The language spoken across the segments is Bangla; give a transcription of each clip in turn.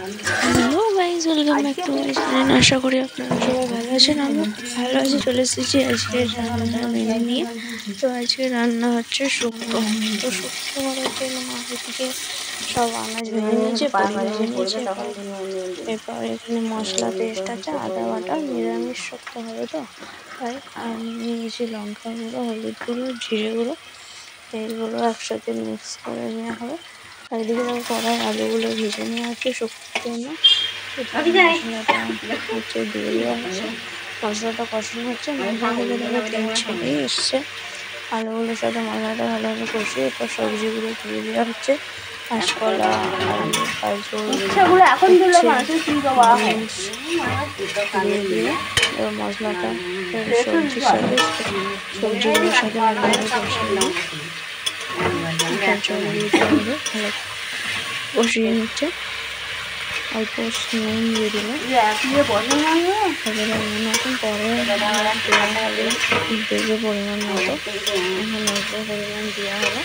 Hello guys, welcome back to my channel. আশা করি আপনারা সবাই ভালো আছেন। আমি ভালো আছি। চলে এসেছি আজকে রান্নাটা মেনে নিয়ে। তো আজকে রান্না হচ্ছে শুক্তো। তো শুক্তো করার জন্য মা থেকে সব আনাজ ভেজে নিয়েছে, ভেজে নিয়েছে। এরপর এখানে মশলা পেস্ট আছে, আদা বাটা, নিরামিষ শুক্তো হবে তো তাই। আর নিয়েছি লঙ্কা গুঁড়ো, হলুদ গুঁড়ো, জিরে গুঁড়ো, এইগুলো একসাথে মিক্স করে নেওয়া হবে। আর এদিকে দেখো কড়াই আলুগুলো ভেজে নেওয়া হচ্ছে শুক্তোর জন্য। মশলাটা হচ্ছে দিয়ে দেওয়া হচ্ছে, মশলাটা কষানো হচ্ছে। মশলা থেকে দেখো তেল ছেড়ে এসছে। আলুগুলোর সাথে মশলাটা ভালোভাবে কষিয়ে এরপর সবজিগুলো দিয়ে দেওয়া হচ্ছে। কাঁচকলা, আলু, গাজর, দিয়ে দিয়ে এবার মশলাটা সবজির সাথে সবজিগুলোর সাথে ভালোভাবে কষিয়ে নিয়ে জল দিয়ে দেওয়া হলো। ভালো কষিয়ে নিচ্ছে। অল্প নুন দিয়ে দিলাম। এখন পরে দেবে পরিমাণ মতো। এখন অল্প পরিমাণ দেওয়া হলো,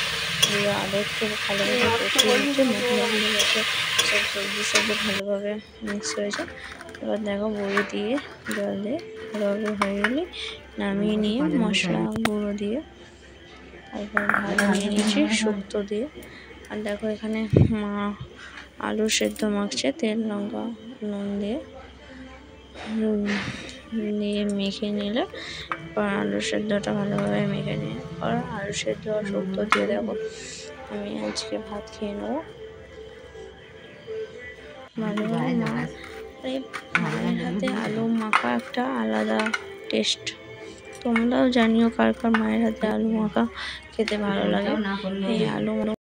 দিয়ে আরও একটু ভালোভাবে কষিয়ে নিচ্ছে। মশলাগুলো যাতে সব সবজির সাথে ভালোভাবে মিক্স হয়েছে। এবার দেখো বড়ি দিয়ে জল দিয়ে ভালোভাবে হয়ে গেলে নামিয়ে নিয়ে মশলা গুঁড়ো দিয়ে তারপর ভালো নিয়ে নিয়েছি শুক্তো দিয়ে। আর দেখো এখানে মা আলু সেদ্ধ মাখছে তেল, লঙ্কা, নুন দিয়ে মেখে নিলে পর আলু সেদ্ধটা ভালোভাবে মেখে নিয়ে পর আলু সেদ্ধ আর শুক্তো দিয়ে দেবো। আমি আজকে ভাত খেয়ে নেবো ভালোভাবে। মায়ের হাতে আলু মাখা একটা আলাদা টেস্ট। তোমরাও জানিও কার কার মায়ের হাতে আলু মাখা খেতে ভালো লাগে। এই আলু